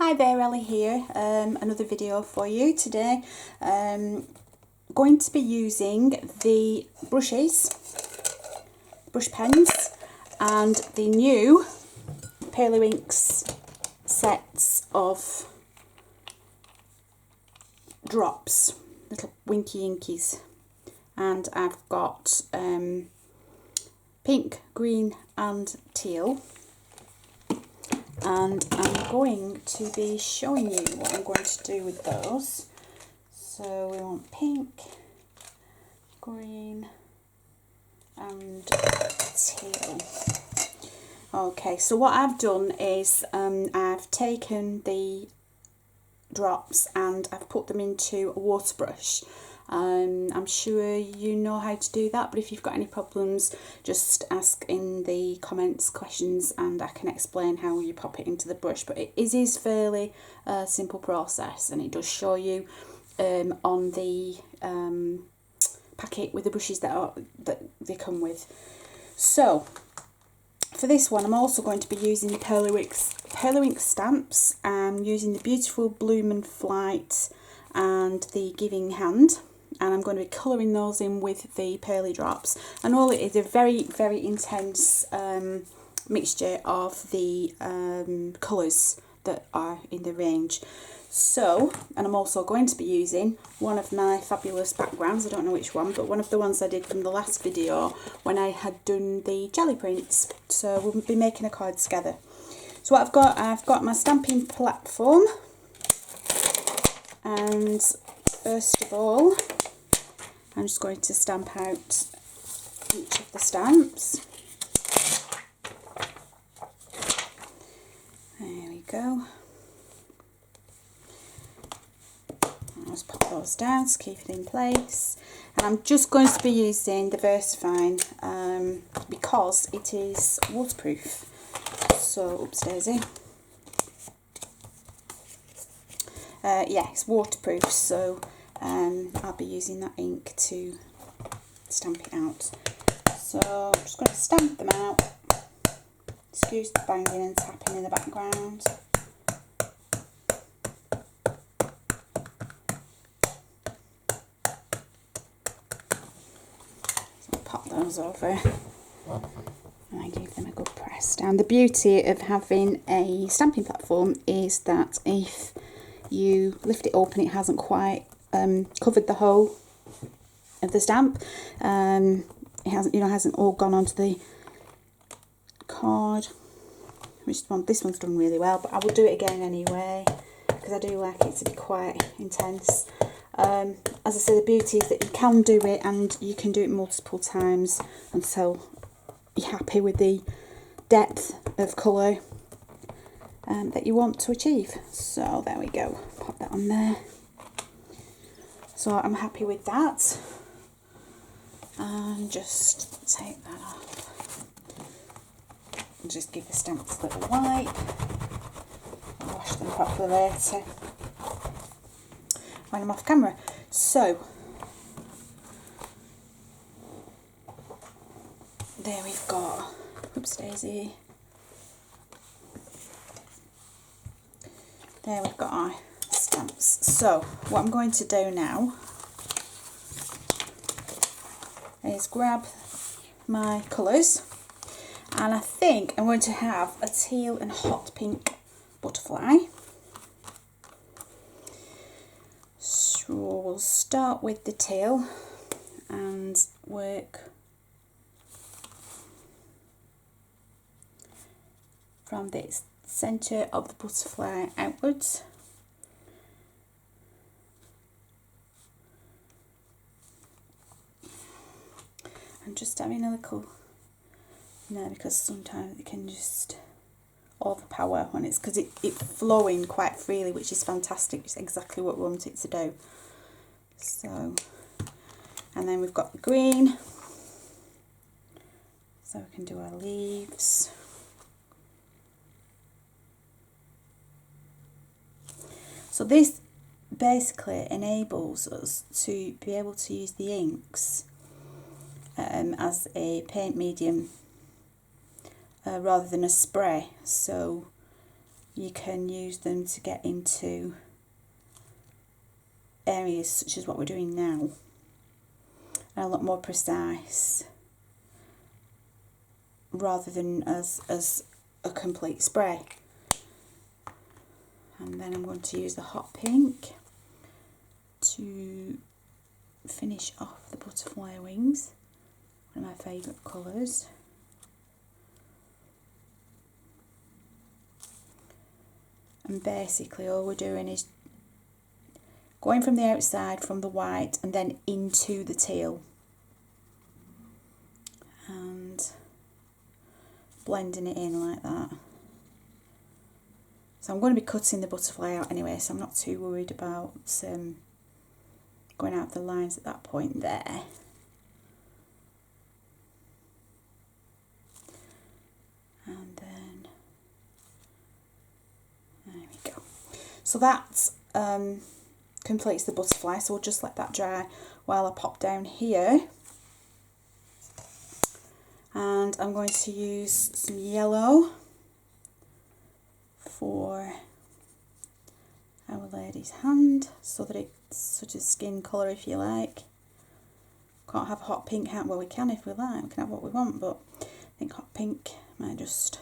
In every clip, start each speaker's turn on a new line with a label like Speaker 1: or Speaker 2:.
Speaker 1: Hi there, Ellie here. Another video for you today. Going to be using the brush pens, and the new Palewinks sets of drops, little winky inkies, and I've got pink, green and teal. And I'm going to be showing you what I'm going to do with those. So we want pink, green and teal. Okay, so what I've done is I've taken the drops and I've put them into a water brush. I'm sure you know how to do that, but if you've got any problems, just ask in the comments questions and I can explain how you pop it into the brush. But it is fairly simple process, and it does show you on the packet with the brushes that they come with. So for this one, I'm also going to be using the Palewinks stamps. I'm using the beautiful Bloom and Flight and the Giving Hand, and I'm going to be colouring those in with the Pearly Drops. And all it is a very, very intense mixture of the colours that are in the range. So, and I'm also going to be using one of my fabulous backgrounds, I don't know which one, but one of the ones I did from the last video when I had done the jelly prints. So we'll be making a card together. So what I've got my stamping platform, and first of all I'm just going to stamp out each of the stamps. There we go. I'll just pop those down to keep it in place. And I'm just going to be using the VersaFine because it is waterproof. So, oops daisy. Yeah, it's waterproof, so I'll be using that ink to stamp it out. So I'm just going to stamp them out. Excuse the banging and tapping in the background. So I'll pop those over and I give them a good press down. The beauty of having a stamping platform is that if you lift it up and it hasn't quite covered the whole of the stamp, it hasn't all gone onto the card. This one's done really well, but I will do it again anyway because I do like it to be quite intense. As I say, the beauty is that you can do it and you can do it multiple times until you're happy with the depth of colour that you want to achieve. So there we go, pop that on there. So I'm happy with that, and just take that off and just give the stamps a little wipe. I'll wash them properly later when I'm off camera. So there we've got, oops daisy, there we've got our stamps. So what I'm going to do now is grab my colours, and I think I'm going to have a teal and hot pink butterfly. So we'll start with the teal and work from the centre of the butterfly outwards. I'm just having a little, because sometimes it can just overpower when it's, because it's flowing quite freely, which is fantastic. It's exactly what we want it to do. So, and then we've got the green, so we can do our leaves. So this basically enables us to be able to use the inks as a paint medium rather than a spray. So you can use them to get into areas such as what we're doing now, and a lot more precise, rather than as a complete spray. And then I'm going to use the hot pink to finish off the butterfly wings, one of my favourite colours. And basically all we're doing is going from the outside, from the white, and then into the teal, and blending it in like that. So I'm going to be cutting the butterfly out anyway, so I'm not too worried about going out the lines at that point there. And then, there we go. So that completes the butterfly, so we'll just let that dry while I pop down here. And I'm going to use some yellow for Our Lady's hand, so that it's such a skin colour, if you like. Can't have hot pink, well we can if we like, we can have what we want, but I think hot pink might just...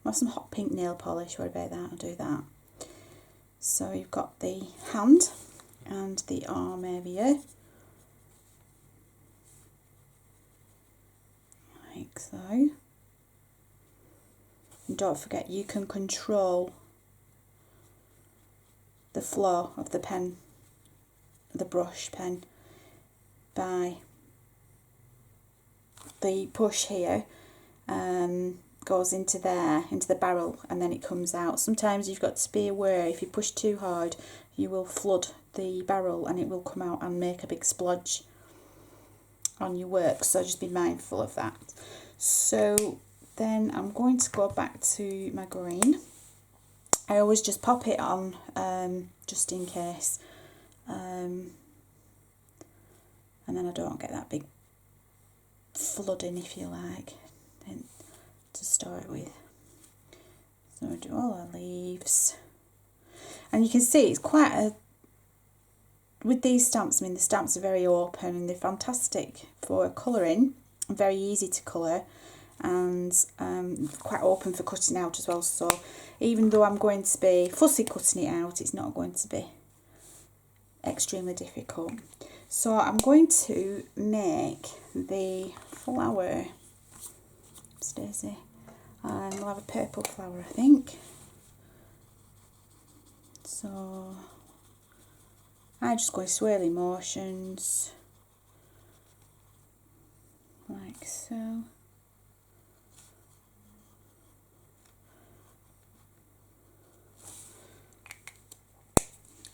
Speaker 1: have some hot pink nail polish, what about that? I'll do that. So you've got the hand and the arm area, like so. And don't forget, you can control the flow of the pen, the brush pen, by the push here goes into there, into the barrel, and then it comes out. Sometimes you've got to be aware, if you push too hard you will flood the barrel and it will come out and make a big splodge on your work, so just be mindful of that. So then I'm going to go back to my green. I always just pop it on just in case, and then I don't get that big flooding, if you like, to start with. So I do all our leaves, and you can see it's quite a, with these stamps, I mean the stamps are very open and they're fantastic for colouring, very easy to colour, and quite open for cutting out as well. So even though I'm going to be fussy cutting it out, it's not going to be extremely difficult. So I'm going to make the flower, Daisy, and we'll have a purple flower, I think. So I just go in swirly motions, like so.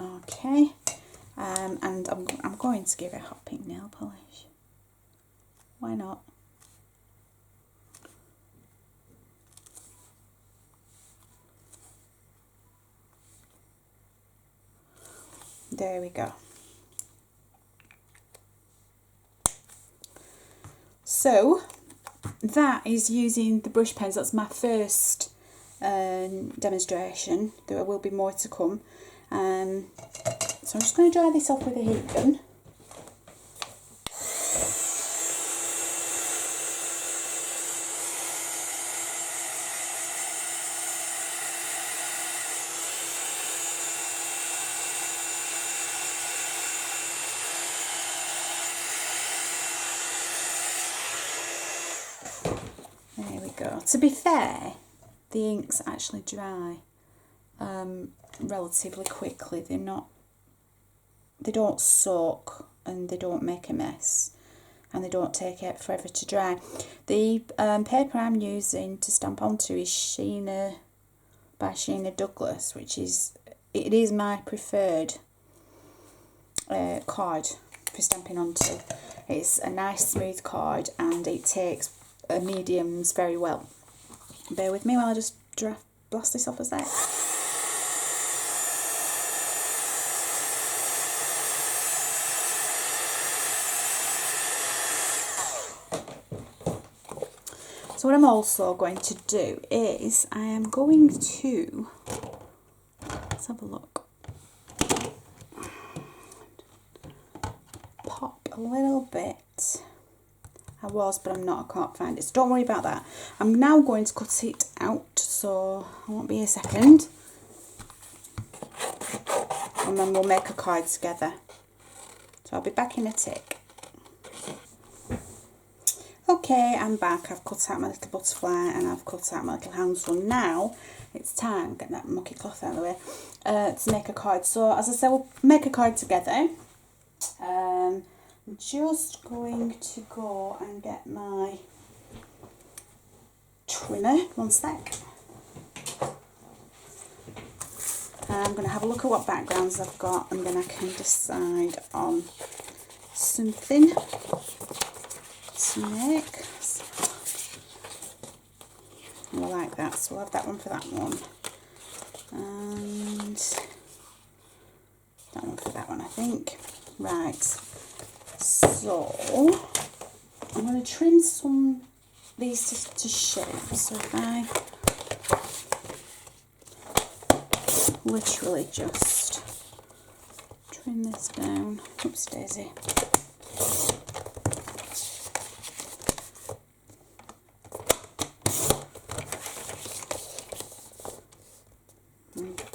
Speaker 1: Okay, and I'm going to give it a hot pink nail polish. Why not? There we go. So that is using the brush pens. That's my first demonstration. There will be more to come. So I'm just going to dry this off with a heat gun. There we go. To be fair, the inks actually dry relatively quickly. They don't soak and they don't make a mess, and they don't take it forever to dry. The paper I'm using to stamp onto is Sheena by Sheena Douglas, which is my preferred card for stamping onto. It's a nice smooth card and it takes mediums very well. Bear with me while I just blast this off a sec. So what I'm also going to do is I am going to, let's have a look, pop a little bit. I was, but I'm not, I can't find it, so don't worry about that. I'm now going to cut it out, so I won't be a second. And then we'll make a card together. So I'll be back in a tick. Okay, I'm back. I've cut out my little butterfly and I've cut out my little hand. So now it's time, get that mucky cloth out of the way, to make a card. So as I said, we'll make a card together. I'm just going to go and get my trimmer. One sec. I'm going to have a look at what backgrounds I've got and then I can decide on something to make. I like that, so we'll have that one for that one. And that one for that one, I think. Right, so I'm going to trim some these to shape. So if I literally just trim this down. Oops, daisy.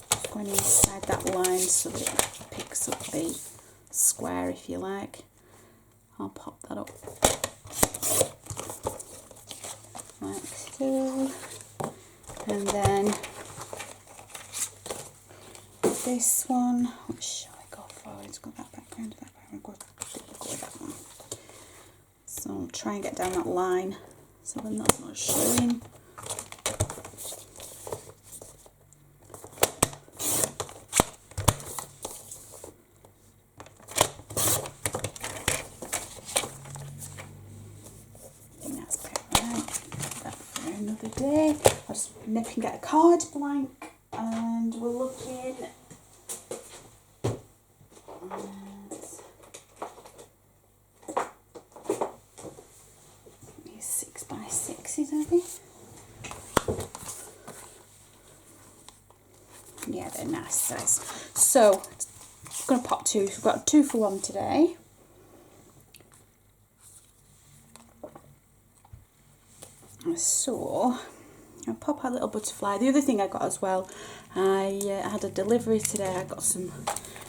Speaker 1: Just going inside that line so that it picks up the square, if you like. I'll pop that up like so, and then this one, which shall I go for? It's got that background, go with that one. So I'll try and get down that line so then that's not showing. Day. I'll just nip and get a card blank and we're looking at 6 by 6s, I think. Yeah, they're nice size. So I'm going to pop two. We've got 2 for 1 today. So I'll pop our little butterfly. The other thing I got as well, I had a delivery today. I got some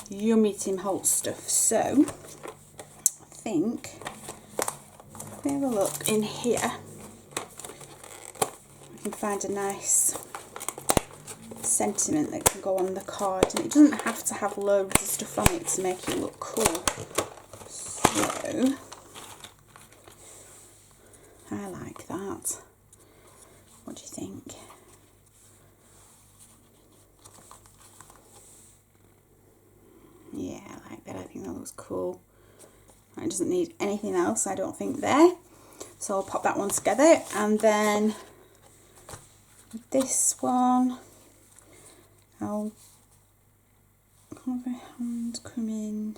Speaker 1: yummy Tim Holtz stuff. So I think if we have a look in here, I can find a nice sentiment that can go on the card, and it doesn't have to have loads of stuff on it to make it look cool. So I like that. What do you think? Yeah, I like that. I think that looks cool. It doesn't need anything else, I don't think, there. So I'll pop that one together, and then this one, I'll have a hand come in.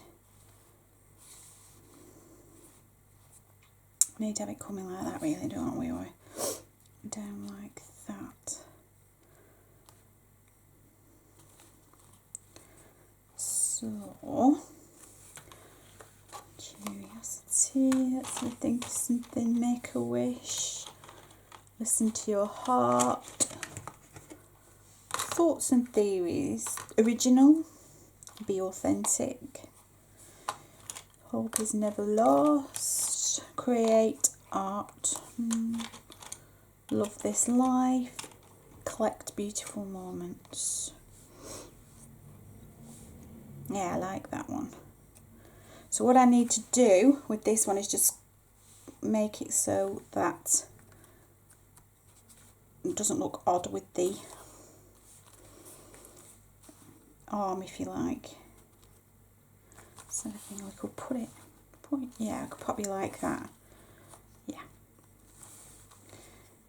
Speaker 1: We need to have it coming like that, really, don't we? Or down like that. So, curiosity, let's think of something, make a wish, listen to your heart, thoughts and theories, original, be authentic, hope is never lost, create art, love this life, collect beautiful moments. Yeah, I like that one. So what I need to do with this one is just make it so that it doesn't look odd with the arm, if you like. So I think I could put it, yeah, I could probably like that. Yeah.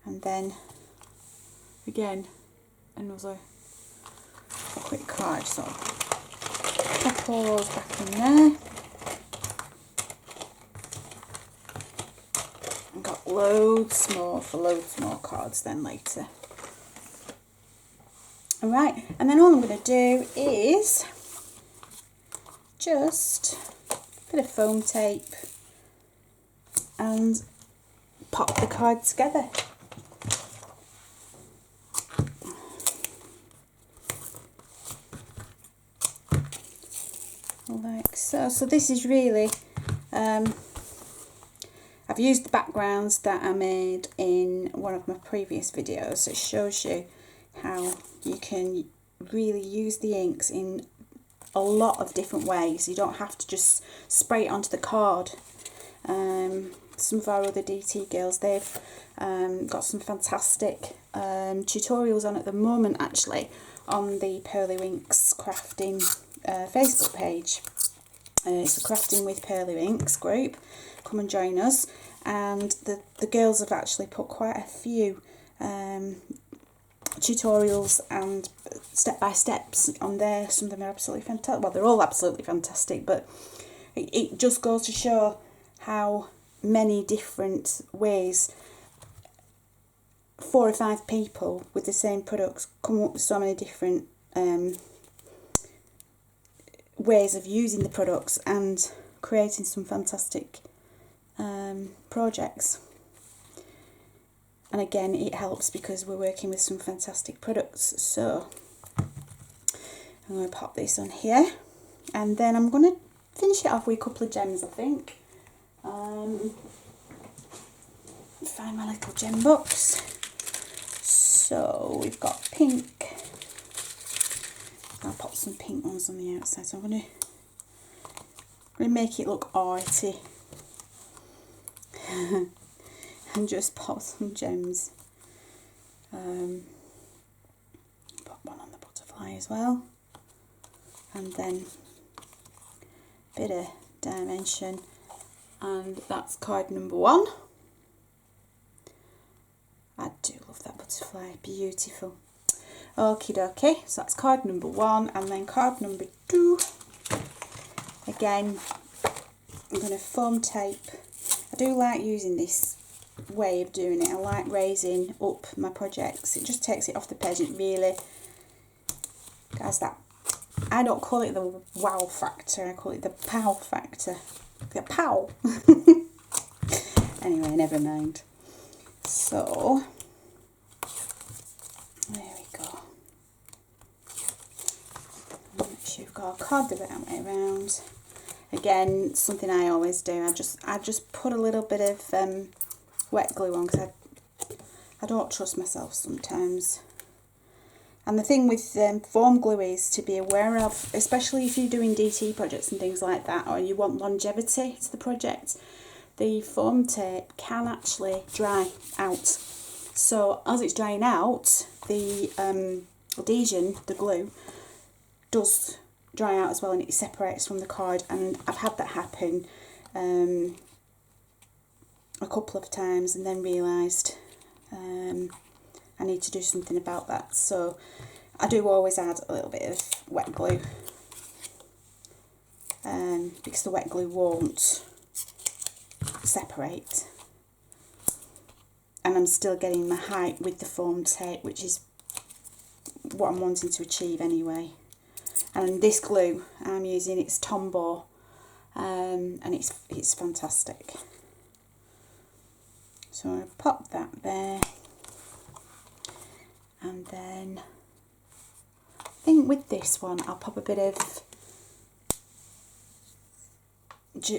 Speaker 1: And then again, another quick card, so pop all those back in there. I've got loads more for loads more cards then later. Alright, and then all I'm going to do is just a bit of foam tape and pop the card together. Like so. So this is really, I've used the backgrounds that I made in one of my previous videos. It shows you how you can really use the inks in a lot of different ways. You don't have to just spray it onto the card. Some of our other DT girls, they've got some fantastic tutorials on at the moment, actually, on the Pearly Winks crafting Facebook page. It's the Crafting with Pearly Winks group. Come and join us. And the girls have actually put quite a few tutorials and step-by-steps on there. Some of them are absolutely fantastic. Well, they're all absolutely fantastic, but it just goes to show how many different ways 4 or 5 people with the same products come up with so many different ways of using the products and creating some fantastic projects. And again, it helps because we're working with some fantastic products. So I'm going to pop this on here, and then I'm going to finish it off with a couple of gems, I think. Find my little gem box. So we've got pink. I'll pop some pink ones on the outside. So I'm going to make it look arty. And just pop some gems. Pop one on the butterfly as well. And then a bit of dimension. And that's card number 1. I do love that butterfly, beautiful. Okie dokie, so that's card number 1, and then card number 2. Again, I'm going to foam tape. I do like using this way of doing it. I like raising up my projects. It just takes it off the page. It really has that, I don't call it the wow factor, I call it the pow factor. The pow. Anyway, never mind. So, there we go. Make sure you've got a card the right way around. Again, something I always do. I just put a little bit of wet glue on because I don't trust myself sometimes. And the thing with foam glue is to be aware of, especially if you're doing DT projects and things like that, or you want longevity to the project, the foam tape can actually dry out. So as it's drying out, the adhesion, the glue, does dry out as well, and it separates from the card. And I've had that happen a couple of times, and then realised I need to do something about that. So I do always add a little bit of wet glue, because the wet glue won't separate, and I'm still getting my height with the foam tape, which is what I'm wanting to achieve anyway. And this glue I'm using, it's Tombow, and it's fantastic. So I'm going to pop that there. And then I think with this one I'll pop a bit of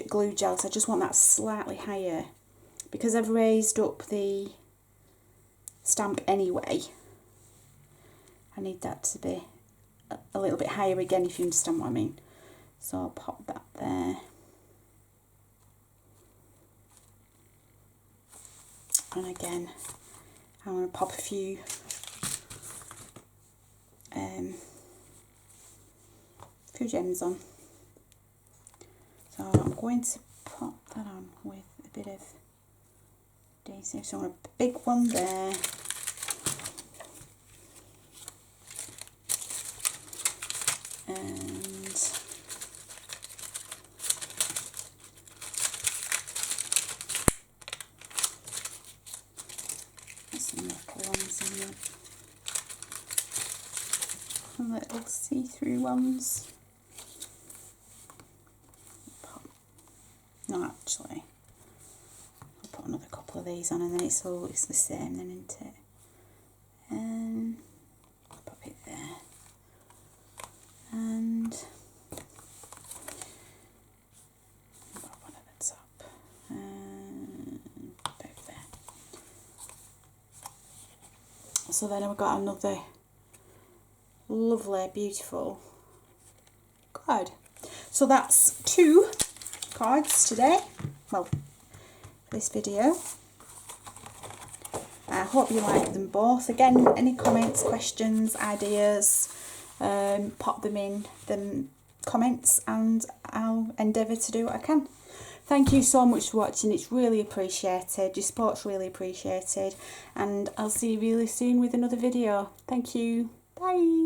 Speaker 1: glue gel, so I just want that slightly higher because I've raised up the stamp anyway. I need that to be a little bit higher again, if you understand what I mean. So I'll pop that there. And again, I'm going to pop a few gems on. So I'm going to pop that on with a bit of adhesive. So I want a big one there. And some little see-through ones. No, actually, I'll put another couple of these on, and then it's the same then, isn't it? And I'll pop it there, and I'll put one at the top, and put it there. So then I've got another lovely, beautiful card. So that's 2 cards today, well, this video. I hope you like them both. Again, any comments, questions, ideas, pop them in the comments and I'll endeavour to do what I can. Thank you so much for watching, it's really appreciated, your support's really appreciated, and I'll see you really soon with another video. Thank you, bye.